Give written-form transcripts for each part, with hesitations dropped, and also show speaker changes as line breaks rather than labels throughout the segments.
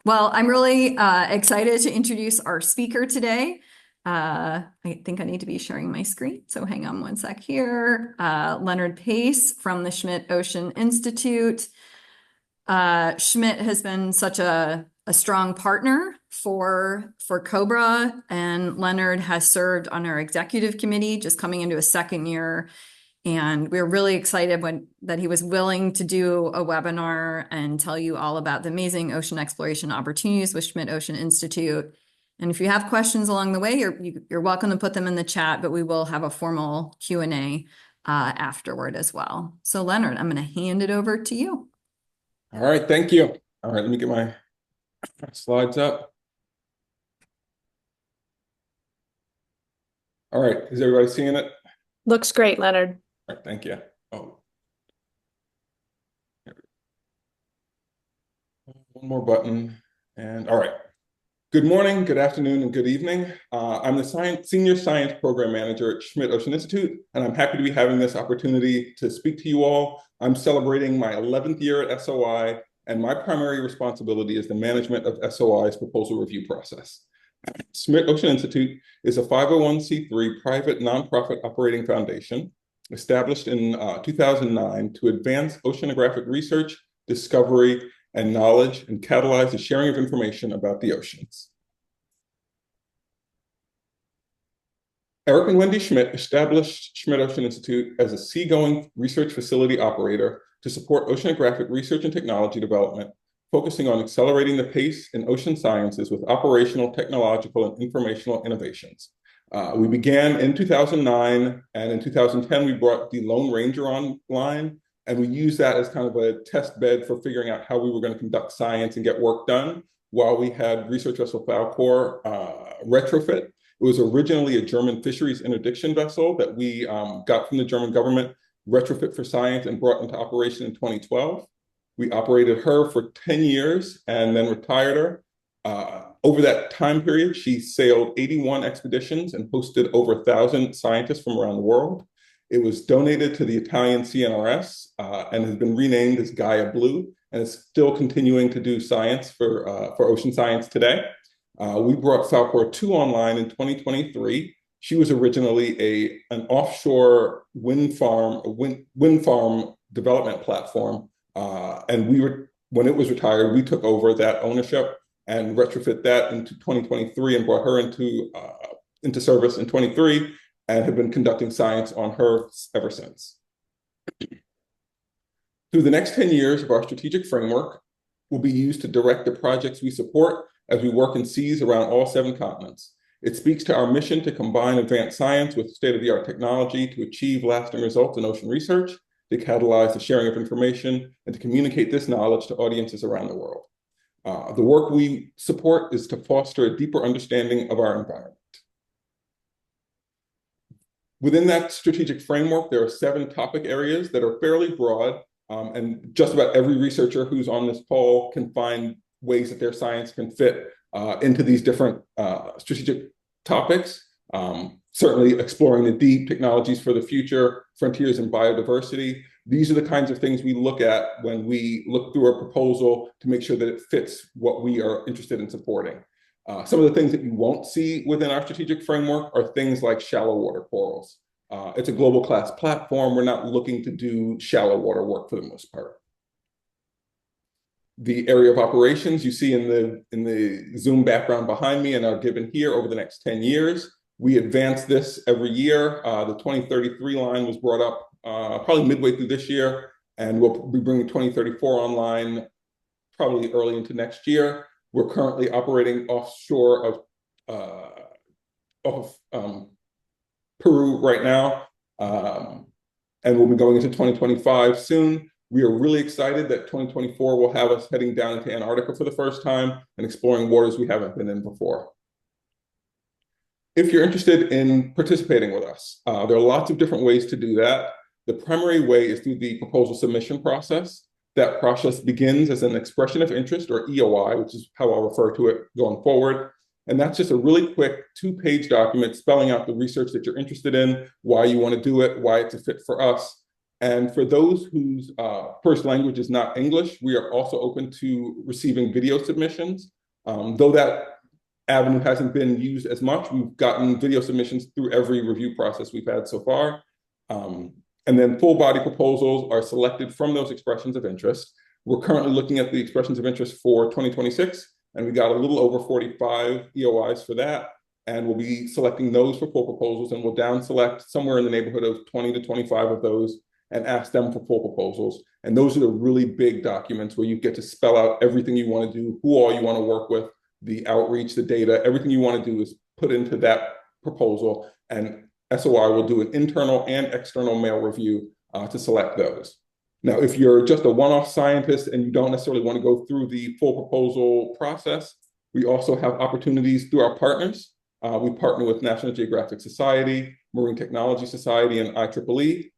Well, I'm really excited to introduce our speaker today. I think I need to be sharing my screen, so hang on one sec here. Leonard Pace from the Schmidt Ocean Institute. Schmidt has been such a strong partner for COBRA, and Leonard has served on our executive committee, just coming into a second year. And we were really excited that he was willing to do a webinar and tell you all about the amazing ocean exploration opportunities with Schmidt Ocean Institute. And if you have questions along the way, you're welcome to put them in the chat, but we will have a formal Q&A afterward as well. So Leonard, I'm going to hand it over to you.
All right, thank you. All right, let me get my slides up. All right, is everybody seeing it?
Looks great, Leonard.
All right, thank you. Oh, one more button. And all right. Good morning, good afternoon, and good evening. I'm the Senior Science Program Manager at Schmidt Ocean Institute, and I'm happy to be having this opportunity to speak to you all. I'm celebrating my 11th year at SOI, and my primary responsibility is the management of SOI's proposal review process. Schmidt Ocean Institute is a 501c3 private nonprofit operating foundation established in 2009 to advance oceanographic research, discovery, and knowledge, and catalyze the sharing of information about the oceans. Eric and Wendy Schmidt established Schmidt Ocean Institute as a seagoing research facility operator to support oceanographic research and technology development, focusing on accelerating the pace in ocean sciences with operational, technological, and informational innovations. We began in 2009, and in 2010, we brought the Lone Ranger online, and we used that as kind of a test bed for figuring out how we were going to conduct science and get work done while we had research vessel Falkor retrofit. It was originally a German fisheries interdiction vessel that we got from the German government, retrofit for science, and brought into operation in 2012. We operated her for 10 years and then retired her. Over that time period, she sailed 81 expeditions and hosted over 1,000 scientists from around the world. It was donated to the Italian CNRS and has been renamed as Gaia Blue, and is still continuing to do science for ocean science today. We brought Falkor 2 online in 2023. She was originally an offshore wind farm development platform, and when it was retired, we took over that ownership and retrofit that into 2023 and brought her into service in 23 and have been conducting science on her ever since. Through the next 10 years of our strategic framework will be used to direct the projects we support as we work in seas around all 7 continents. It speaks to our mission to combine advanced science with state-of-the-art technology to achieve lasting results in ocean research, to catalyze the sharing of information, and to communicate this knowledge to audiences around the world. The work we support is to foster a deeper understanding of our environment. Within that strategic framework, there are 7 topic areas that are fairly broad, and just about every researcher who's on this call can find ways that their science can fit into these different strategic topics. Certainly exploring the deep, technologies for the future, frontiers in biodiversity. These are the kinds of things we look at when we look through a proposal to make sure that it fits what we are interested in supporting. Some of the things that you won't see within our strategic framework are things like shallow water corals. It's a global class platform. We're not looking to do shallow water work for the most part. The area of operations you see in the Zoom background behind me and are given here over the next 10 years. We advance this every year. The 2033 line was brought up probably midway through this year, and we'll be bringing 2034 online probably early into next year. We're currently operating offshore of Peru right now, and we'll be going into 2025 soon. We are really excited that 2024 will have us heading down into Antarctica for the first time and exploring waters we haven't been in before. If you're interested in participating with us, there are lots of different ways to do that. The primary way is through the proposal submission process. That process begins as an expression of interest, or EOI, which is how I'll refer to it going forward. And that's just a really quick 2-page document spelling out the research that you're interested in, why you want to do it, why it's a fit for us. And for those whose first language is not English, we are also open to receiving video submissions. Though that avenue hasn't been used as much, we've gotten video submissions through every review process we've had so far. And then full body proposals are selected from those expressions of interest. We're currently looking at the expressions of interest for 2026, and we got a little over 45 EOIs for that. And we'll be selecting those for full proposals, and we'll down select somewhere in the neighborhood of 20 to 25 of those and ask them for full proposals. And those are the really big documents where you get to spell out everything you want to do, who all you want to work with, the outreach, the data, everything you want to do is put into that proposal. And SOI will do an internal and external mail review to select those. Now, if you're just a one-off scientist and you don't necessarily want to go through the full proposal process, we also have opportunities through our partners. We partner with National Geographic Society, Marine Technology Society, and IEEE.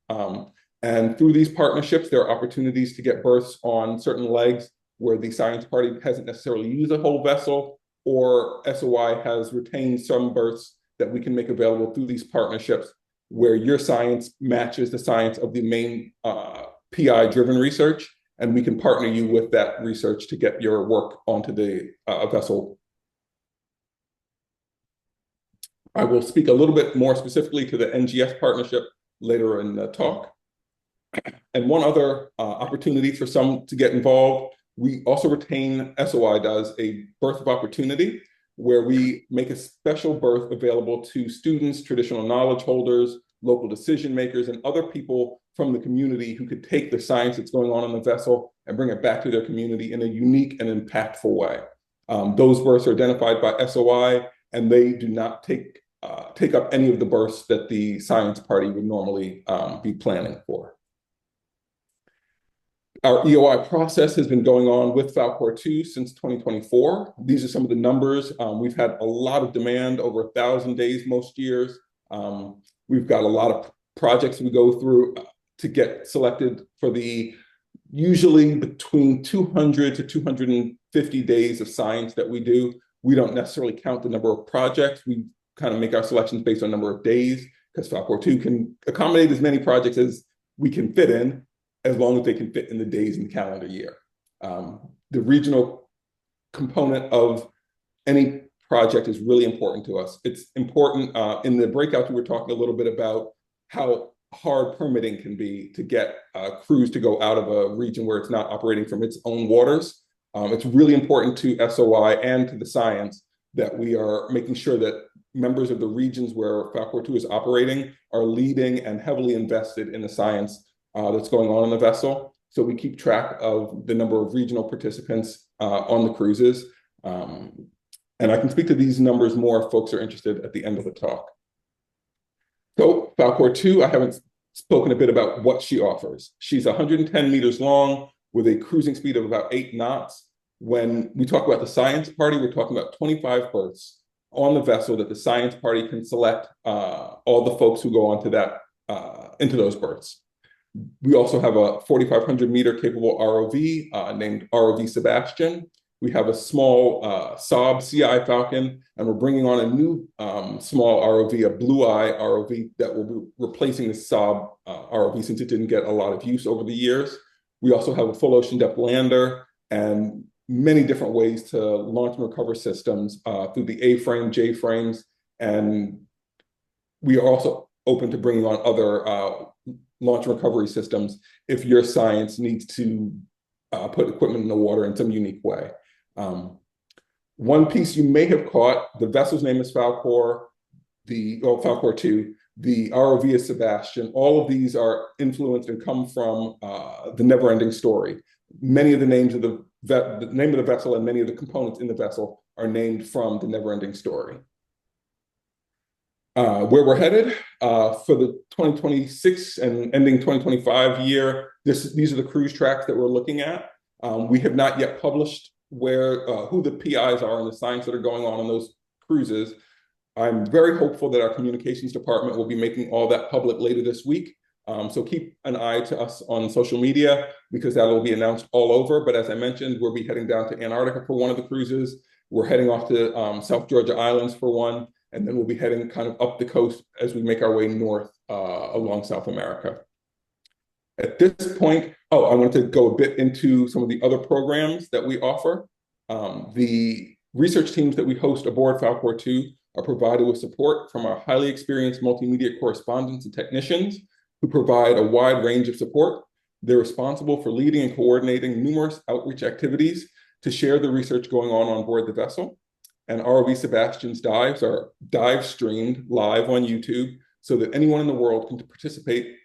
And through these partnerships, there are opportunities to get berths on certain legs where the science party hasn't necessarily used a whole vessel, or SOI has retained some berths that we can make available through these partnerships where your science matches the science of the main PI-driven research, and we can partner you with that research to get your work onto the vessel. I will speak a little bit more specifically to the NGS partnership later in the talk. And one other opportunity for some to get involved, we also retain, SOI does, a berth of opportunity where we make a special berth available to students, traditional knowledge holders, local decision makers, and other people from the community who could take the science that's going on the vessel and bring it back to their community in a unique and impactful way. Those berths are identified by SOI, and they do not take up any of the berths that the science party would normally be planning for. Our EOI process has been going on with Falcor 2 since 2024. These are some of the numbers. We've had a lot of demand, over 1,000 days most years. We've got a lot of projects we go through to get selected for the usually between 200 to 250 days of science that we do. We don't necessarily count the number of projects. We kind of make our selections based on number of days, because Falcor 2 can accommodate as many projects as we can fit in, as long as they can fit in the days in the calendar year. The regional component of any project is really important to us. It's important, in the breakout we were talking a little bit about how hard permitting can be to get crews to go out of a region where it's not operating from its own waters. It's really important to SOI and to the science that we are making sure that members of the regions where Falcor 2 is operating are leading and heavily invested in the science that's going on the vessel. So we keep track of the number of regional participants on the cruises. And I can speak to these numbers more if folks are interested at the end of the talk. So Falcor 2, I haven't spoken a bit about what she offers. She's 110 meters long with a cruising speed of about 8 knots. When we talk about the science party, we're talking about 25 berths on the vessel that the science party can select all the folks who go onto that, into those berths. We also have a 4,500 meter capable ROV named ROV Sebastian. We have a small Saab CI Falcon, and we're bringing on a new small ROV, a Blue Eye ROV, that will be replacing the Saab ROV since it didn't get a lot of use over the years. We also have a full ocean depth lander and many different ways to launch and recover systems through the A-frame, J-frames, and we are also open to bringing on other launch and recovery systems if your science needs to put equipment in the water in some unique way. One piece you may have caught, the vessel's name is Falcor, Falcor 2, the ROV is Sebastian. All of these are influenced and come from the Never-Ending Story. Many of the names of the name of the vessel and many of the components in the vessel are named from the Never-Ending Story. Where we're headed for the 2026 and ending 2025 year, these are the cruise tracks that we're looking at. We have not yet published who the PIs are and the science that are going on those cruises. I'm very hopeful that our communications department will be making all that public later this week. So keep an eye to us on social media, because that will be announced all over. But as I mentioned, we'll be heading down to Antarctica for one of the cruises. We're heading off to South Georgia Islands for one, and then we'll be heading kind of up the coast as we make our way north along South America. At this point, I wanted to go a bit into some of the other programs that we offer. The research teams that we host aboard Falcor 2 are provided with support from our highly experienced multimedia correspondents and technicians who provide a wide range of support. They're responsible for leading and coordinating numerous outreach activities to share the research going on board the vessel. And ROV Sebastian's dives are dive streamed live on YouTube so that anyone in the world can participate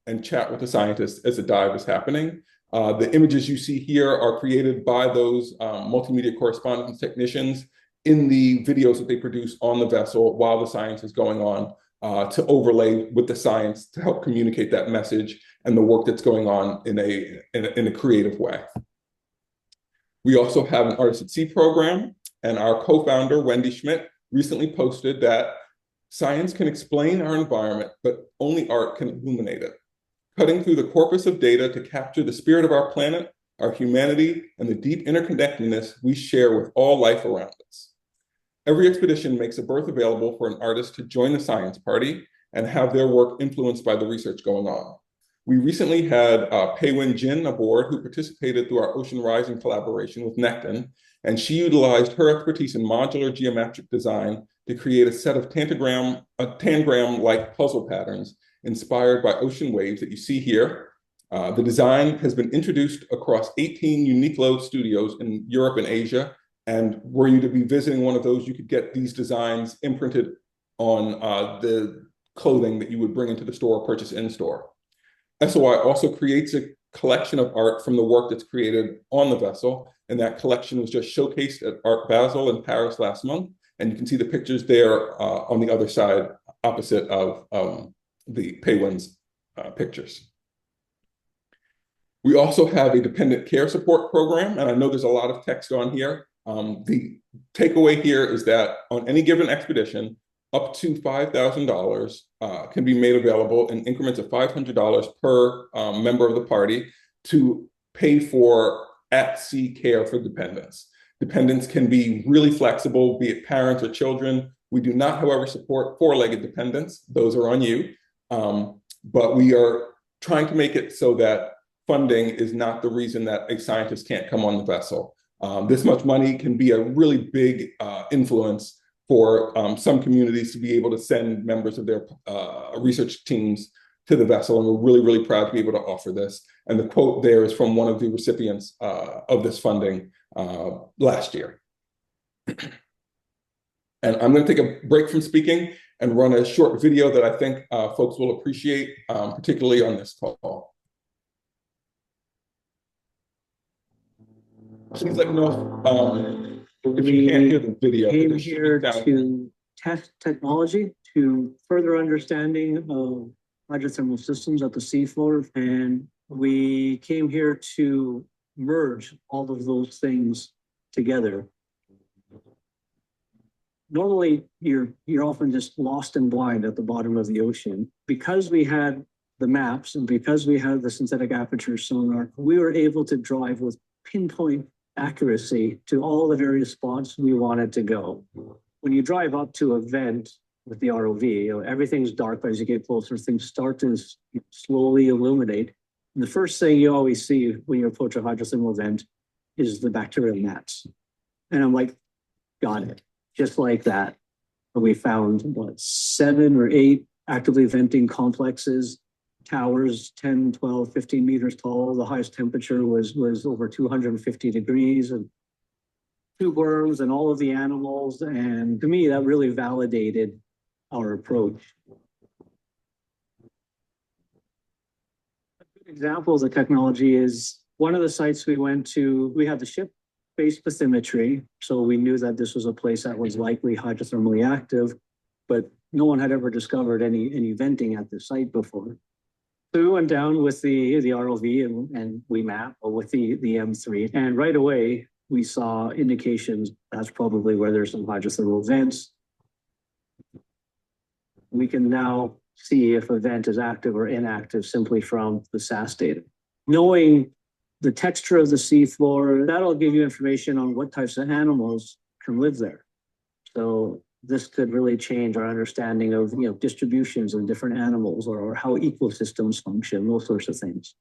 and chat with the scientists as the dive is happening. The images you see here are created by those multimedia correspondence technicians in the videos that they produce on the vessel while the science is going on, to overlay with the science to help communicate that message and the work that's going on in a creative way. We also have an Artist at Sea program, and our co-founder, Wendy Schmidt, recently posted that science can explain our environment, but only art can illuminate it. Cutting through the corpus of data to capture the spirit of our planet, our humanity, and the deep interconnectedness we share with all life around us. Every expedition makes a berth available for an artist to join the science party and have their work influenced by the research going on. We recently had Pei-Wen Jin aboard, who participated through our Ocean Rising collaboration with Necton, and she utilized her expertise in modular geometric design to create a set of tangram-like puzzle patterns inspired by ocean waves that you see here. The design has been introduced across 18 Uniqlo studios in Europe and Asia, and were you to be visiting one of those, you could get these designs imprinted on the clothing that you would bring into the store or purchase in-store. SOI also creates a collection of art from the work that's created on the vessel, and that collection was just showcased at Art Basel in Paris last month, and you can see the pictures there on the other side, opposite of the Pei-Wen's pictures. We also have a dependent care support program, and I know there's a lot of text on here. The takeaway here is that on any given expedition, up to $5,000 can be made available in increments of $500 per member of the party to pay for at-sea care for dependents. Dependents can be really flexible, be it parents or children. We do not, however, support four-legged dependents. Those are on you. But we are trying to make it so that funding is not the reason that a scientist can't come on the vessel. This much money can be a really big influence for some communities to be able to send members of their research teams to the vessel. And we're really, really proud to be able to offer this. And the quote there is from one of the recipients of this funding last year. And I'm going to take a break from speaking and run a short video that I think folks will appreciate, particularly on this call. Please let me know if you can't hear the video.
Came here to test technology to further understanding of hydrothermal systems at the seafloor, and we came here to merge all of those things together. Normally, you're often just lost and blind at the bottom of the ocean. Because we had the maps and because we had the synthetic aperture sonar, we were able to drive with pinpoint accuracy to all the various spots we wanted to go. When you drive up to a vent with the ROV, everything's dark, but as you get closer, things start to slowly illuminate. And the first thing you always see when you approach a hydrothermal vent is the bacterial mats. And I'm like, got it. Just like that. We found, 7 or 8 actively venting complexes, towers 10, 12, 15 meters tall. The highest temperature was over 250 degrees, and tube worms and all of the animals. And to me, that really validated our approach. A good example of the technology is one of the sites we went to, we had the ship-based bathymetry, so we knew that this was a place that was likely hydrothermally active, but no one had ever discovered any venting at the site before. So we went down with the ROV and we mapped with the M3, and right away we saw indications that's probably where there's some hydrothermal vents. We can now see if a vent is active or inactive simply from the SAS data. Knowing the texture of the seafloor, that'll give you information on what types of animals can live there. So this could really change our understanding of, distributions of different animals or how ecosystems function, those sorts of things.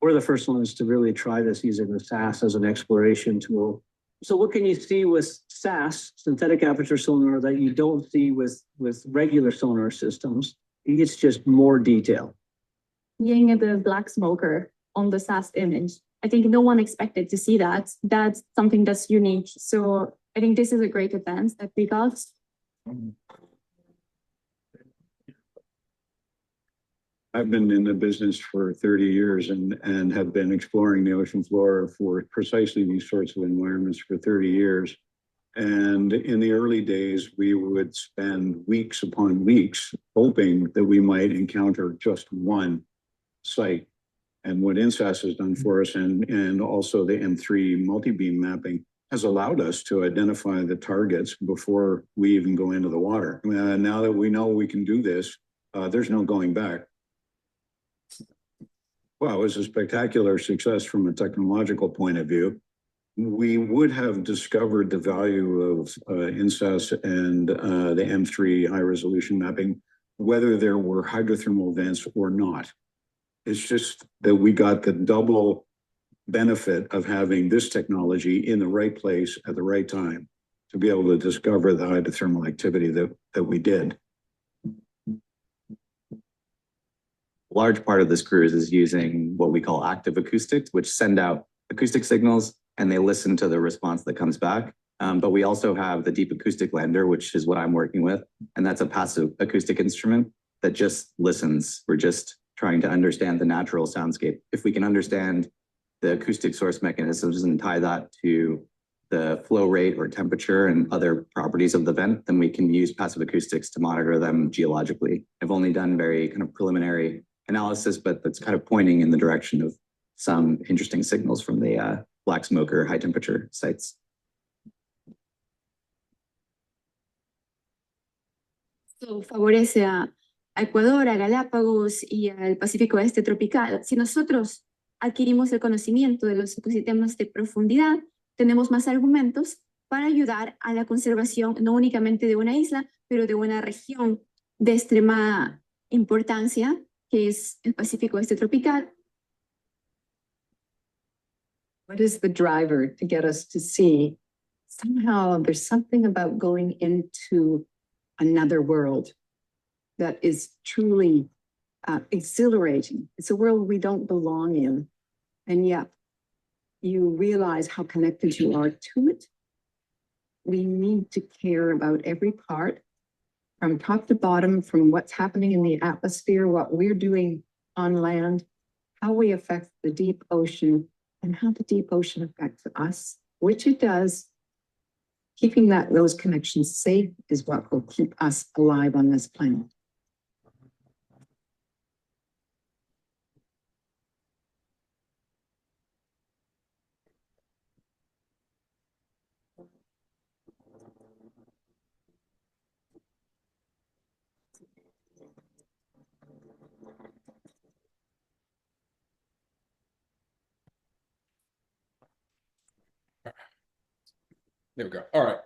We're the first ones to really try this using the SAS as an exploration tool. So what can you see with SAS, synthetic aperture sonar, that you don't see with regular sonar systems? It's just more detail.
Seeing the black smoker on the SAS image, I think no one expected to see that. That's something that's unique. So I think this is a great advance that we got.
I've been in the business for 30 years and have been exploring the ocean floor for precisely these sorts of environments for 30 years. And in the early days, we would spend weeks upon weeks hoping that we might encounter just one site. And what INSAS has done for us, and also the M3 multi-beam mapping, has allowed us to identify the targets before we even go into the water. Now that we know we can do this, there's no going back. Well, it was a spectacular success from a technological point of view. We would have discovered the value of INSAS and the M3 high resolution mapping, whether there were hydrothermal vents or not. It's just that we got the double benefit of having this technology in the right place at the right time to be able to discover the hydrothermal activity that we did.
Large part of this cruise is using what we call active acoustics, which send out acoustic signals and they listen to the response that comes back. But we also have the deep acoustic lander, which is what I'm working with. And that's a passive acoustic instrument that just listens. We're just trying to understand the natural soundscape. If we can understand the acoustic source mechanisms and tie that to the flow rate or temperature and other properties of the vent, then we can use passive acoustics to monitor them geologically. I've only done very kind of preliminary analysis, but that's kind of pointing in the direction of some interesting signals from the black smoker high temperature sites.
Esto favorece a Ecuador, a Galápagos y al Pacífico Este tropical. Si nosotros adquirimos el conocimiento de los ecosistemas de profundidad, tenemos más argumentos para ayudar a la conservación no únicamente de una isla, pero de una región de extrema importancia, que es el Pacífico Este tropical.
What is the driver to get us to see somehow there's something about going into another world that is truly exhilarating? It's a world we don't belong in, and yet you realize how connected you are to it. We need to care about every part, from top to bottom, from what's happening in the atmosphere, what we're doing on land, how we affect the deep ocean, and how the deep ocean affects us, which it does. Keeping those connections safe is what will keep us alive on this planet.
There we go. All right.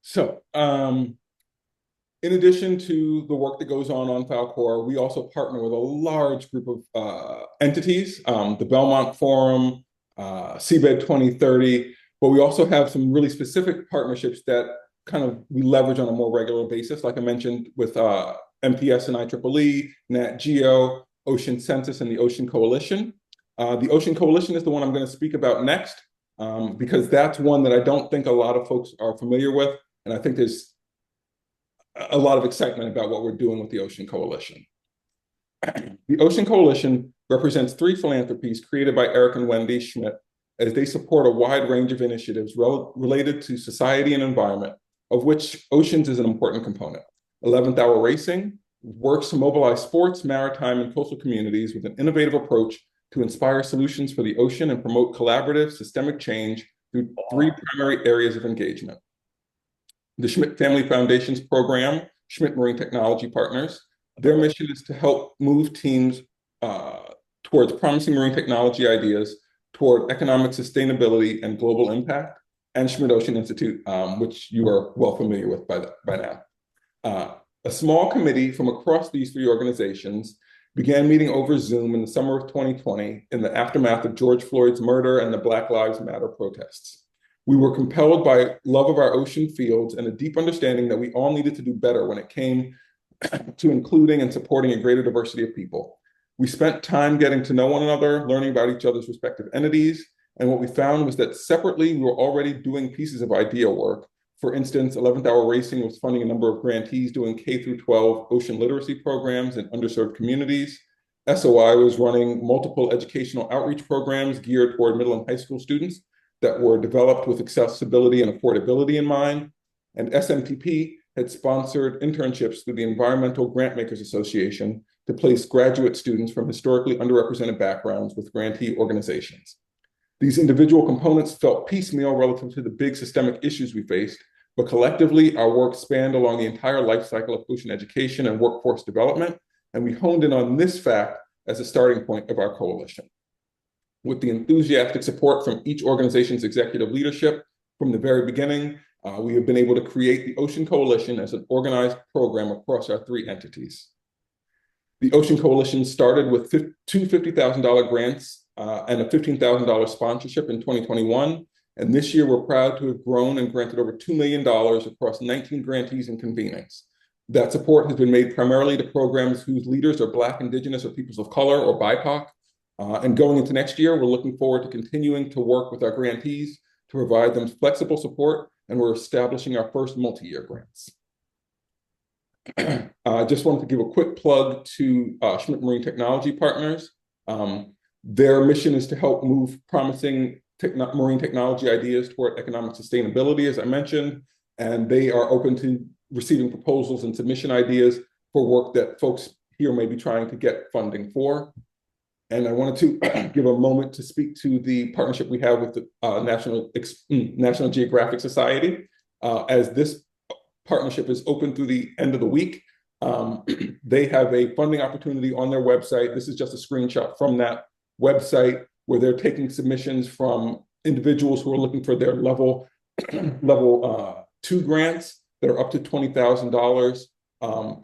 So, in addition to the work that goes on Falcor, we also partner with a large group of entities, the Belmont Forum, Seabed 2030, but we also have some really specific partnerships that kind of we leverage on a more regular basis, like I mentioned with MPS and IEEE, Nat Geo, Ocean Census, and the Ocean Coalition. The Ocean Coalition is the one I'm going to speak about next, because that's one that I don't think a lot of folks are familiar with, and I think there's a lot of excitement about what we're doing with the Ocean Coalition. The Ocean Coalition represents 3 philanthropies created by Eric and Wendy Schmidt as they support a wide range of initiatives related to society and environment, of which oceans is an important component. 11th Hour Racing works to mobilize sports, maritime, and coastal communities with an innovative approach to inspire solutions for the ocean and promote collaborative, systemic change through 3 primary areas of engagement. The Schmidt Family Foundation's program, Schmidt Marine Technology Partners, their mission is to help move teams towards promising marine technology ideas, toward economic sustainability and global impact. and Schmidt Ocean Institute, which you are well familiar with by now. A small committee from across these three organizations began meeting over Zoom in the summer of 2020 in the aftermath of George Floyd's murder and the Black Lives Matter protests. We were compelled by love of our ocean fields and a deep understanding that we all needed to do better when it came to including and supporting a greater diversity of people. We spent time getting to know one another, learning about each other's respective entities, and what we found was that separately, we were already doing pieces of idea work. For instance, 11th Hour Racing was funding a number of grantees doing K through 12 ocean literacy programs in underserved communities. SOI was running multiple educational outreach programs geared toward middle and high school students that were developed with accessibility and affordability in mind. And SMTP had sponsored internships through the Environmental Grantmakers Association to place graduate students from historically underrepresented backgrounds with grantee organizations. These individual components felt piecemeal relative to the big systemic issues we faced, but collectively, our work spanned along the entire life cycle of ocean education and workforce development, and we honed in on this fact as a starting point of our coalition. With the enthusiastic support from each organization's executive leadership from the very beginning, we have been able to create the Ocean Coalition as an organized program across our three entities. The Ocean Coalition started with two $50,000 grants and a $15,000 sponsorship in 2021. And this year, we're proud to have grown and granted over $2 million across 19 grantees and convenings. That support has been made primarily to programs whose leaders are Black, Indigenous, or peoples of color, or BIPOC. And going into next year, we're looking forward to continuing to work with our grantees to provide them flexible support, and we're establishing our first multi-year grants. I just wanted to give a quick plug to Schmidt Marine Technology Partners. Their mission is to help move promising marine technology ideas toward economic sustainability, as I mentioned, and they are open to receiving proposals and submission ideas for work that folks here may be trying to get funding for. And I wanted to give a moment to speak to the partnership we have with the National Geographic Society. As this partnership is open through the end of the week, they have a funding opportunity on their website. This is just a screenshot from that website where they're taking submissions from individuals who are looking for their level 2 grants that are up to $20,000.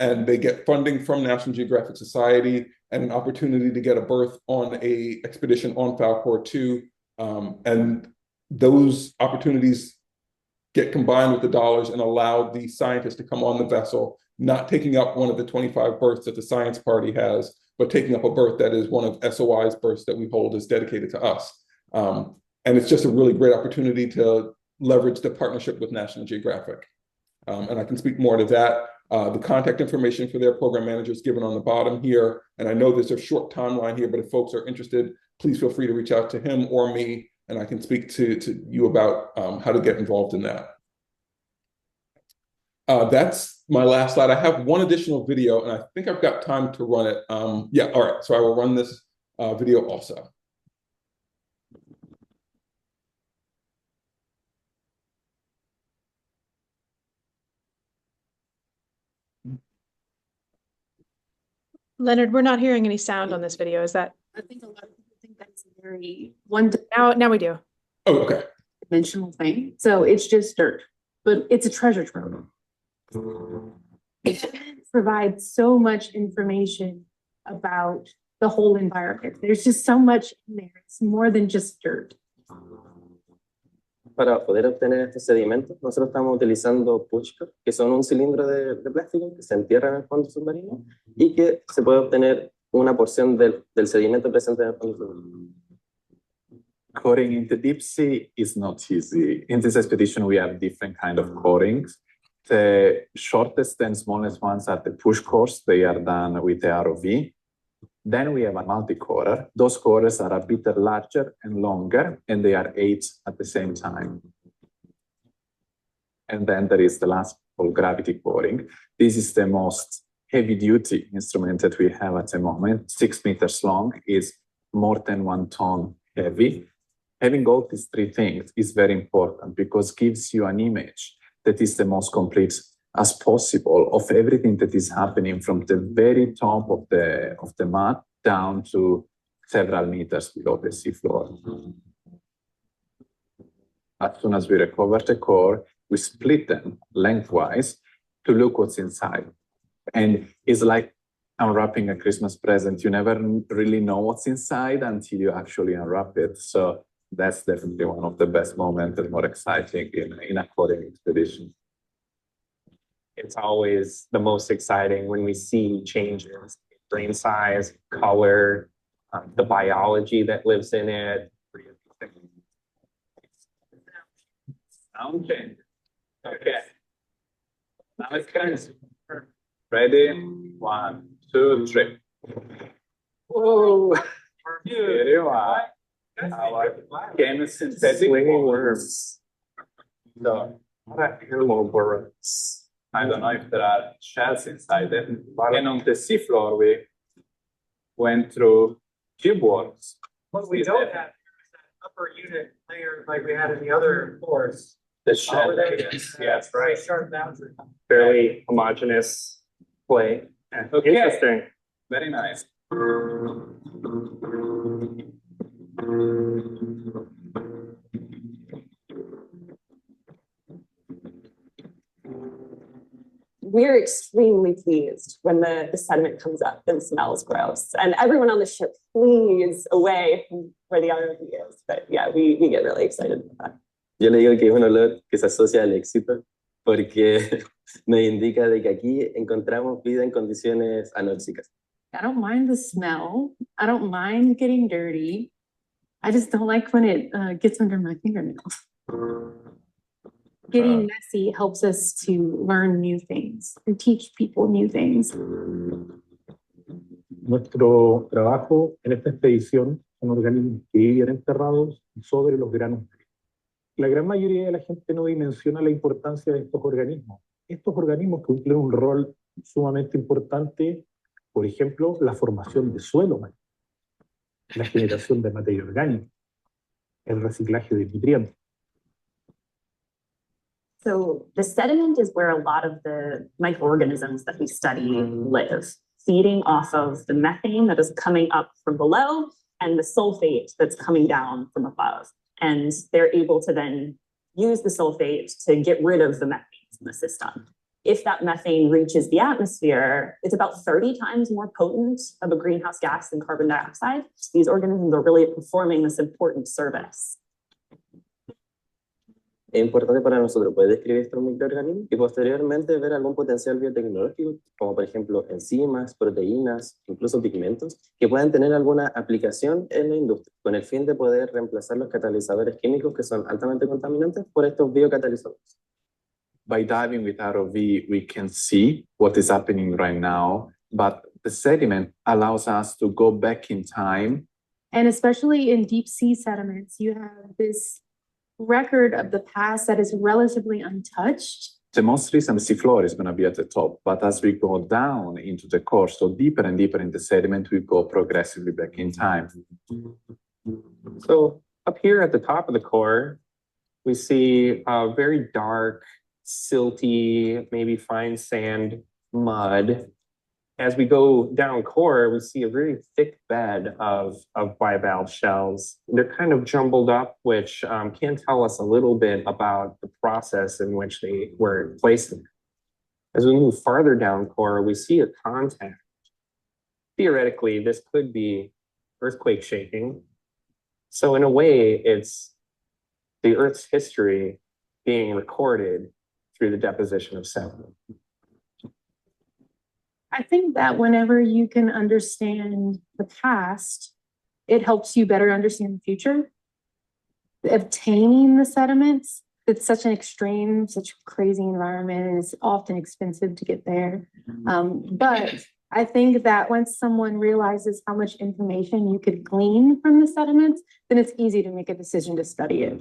And they get funding from National Geographic Society and an opportunity to get a berth on a expedition on Falkor 2. And those opportunities get combined with the dollars and allow the scientists to come on the vessel, not taking up one of the 25 berths that the science party has, but taking up a berth that is one of SOI's berths that we hold is dedicated to us. And it's just a really great opportunity to leverage the partnership with National Geographic. And I can speak more to that. The contact information for their program manager is given on the bottom here. And I know there's a short timeline here, but if folks are interested, please feel free to reach out to him or me, and I can speak to you about how to get involved in that. That's my last slide. I have one additional video, and I think I've got time to run it. Yeah, all right, so I will run this video also.
Leonard, we're not hearing any sound on this video. Is that?
I think a lot of people think that's a very
Now we do.
Oh, okay.
one-dimensional thing. So it's just dirt, but it's a treasure trove. It provides so much information about the whole environment. There's just so much in there. It's more than just dirt.
Para poder obtener este sedimento, nosotros estamos utilizando pushcart, que son un cilindro de plástico que se entierra en el fondo submarino y que se puede obtener una porción del sedimento presente en el fondo submarino.
Coring in the deep sea is not easy. In this expedition, we have different kind of corings. The shortest and smallest ones are the push cores. They are done with the ROV. Then we have a multi-corer. Those cores are a bit larger and longer, and they are 8 at the same time. And then there is the last called gravity coring. This is the most heavy-duty instrument that we have at the moment. 6 meters long, is more than 1 ton heavy. Having all these 3 things is very important because it gives you an image that is the most complete as possible of everything that is happening from the very top of the mud down to several meters below the seafloor. As soon as we recover the core, we split them lengthwise to look what's inside. And it's like unwrapping a Christmas present. You never really know what's inside until you actually unwrap it. So that's definitely one of the best moments and more exciting in a coring expedition.
It's always the most exciting when we see changes, grain size, color, the biology that lives in it.
Sound change. Okay. Now it's crazy. Ready? 1, 2, 3. Whoa! Here you are. Our chemosynthetic worms. So, I don't know if there are shells inside it. And on the seafloor, we went through tube worms.
What we don't have is that upper unit layer like we had in the other floors.
The shell.
Yes, right.
Sharp boundary.
Fairly homogeneous clay.
Okay.
Interesting.
Very nice.
We're extremely pleased when the sediment comes up and smells gross. And everyone on the ship flees away from where the ROV is. But yeah, we get really excited about that.
Yo le digo que es un olor que se asocia al éxito porque nos indica de que aquí encontramos vida en condiciones anóxicas.
I don't mind the smell. I don't mind getting dirty. I just don't like when it gets under my fingernails. Getting messy helps us to learn new things and teach people new things.
Nuestro trabajo en esta expedición son organismos que viven enterrados sobre los granos. La gran mayoría de la gente no dimensiona la importancia de estos organismos. Estos organismos cumplen un rol sumamente importante, por ejemplo, la formación de suelo marino, la generación de materia orgánica, el reciclaje de nutrientes.
So the sediment is where a lot of the microorganisms that we study live, feeding off of the methane that is coming up from below and the sulfate that's coming down from above. And they're able to then use the sulfate to get rid of the methane in the system. If that methane reaches the atmosphere, it's about 30 times more potent of a greenhouse gas than carbon dioxide. These organisms are really performing this important service.
Es importante para nosotros poder describir estos microorganismos y posteriormente ver algún potencial biotecnológico, como por ejemplo enzimas, proteínas, incluso pigmentos, que puedan tener alguna aplicación en la industria, con el fin de poder reemplazar los catalizadores químicos que son altamente contaminantes por estos biocatalizadores.
By diving with ROV, we can see what is happening right now, but the sediment allows us to go back in time.
And especially in deep sea sediments, you have this record of the past that is relatively untouched.
The most recent seafloor is going to be at the top, but as we go down into the core, so deeper and deeper in the sediment, we go progressively back in time.
So up here at the top of the core, we see a very dark, silty, maybe fine sand mud. As we go down core, we see a very thick bed of bivalve shells. They're kind of jumbled up, which can tell us a little bit about the process in which they were placed in. As we move farther down core, we see a contact. Theoretically, this could be earthquake shaking. So in a way, it's the Earth's history being recorded through the deposition of sediment.
I think that whenever you can understand the past, it helps you better understand the future. Obtaining the sediments, it's such an extreme, such a crazy environment, and it's often expensive to get there. But I think that once someone realizes how much information you could glean from the sediments, then it's easy to make a decision to study it.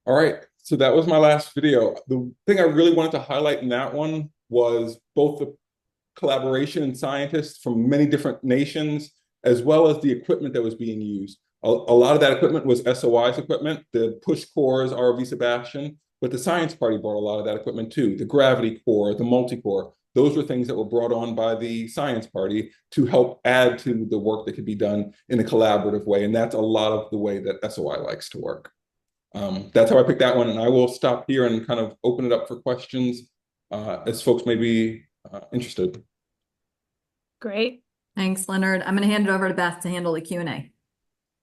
All right, so that was my last video. The thing I really wanted to highlight in that one was both the collaboration and scientists from many different nations, as well as the equipment that was being used. A lot of that equipment was SOI's equipment, the push cores, ROV Sebastian, but the science party brought a lot of that equipment too, the gravity core, the multi-core. those were things that were brought on by the science party to help add to the work that could be done in a collaborative way. And that's a lot of the way that SOI likes to work. That's how I picked that one. And I will stop here and kind of open it up for questions as folks may be interested.
Great.
Thanks, Leonard. I'm going to hand it over to Beth to handle the Q&A.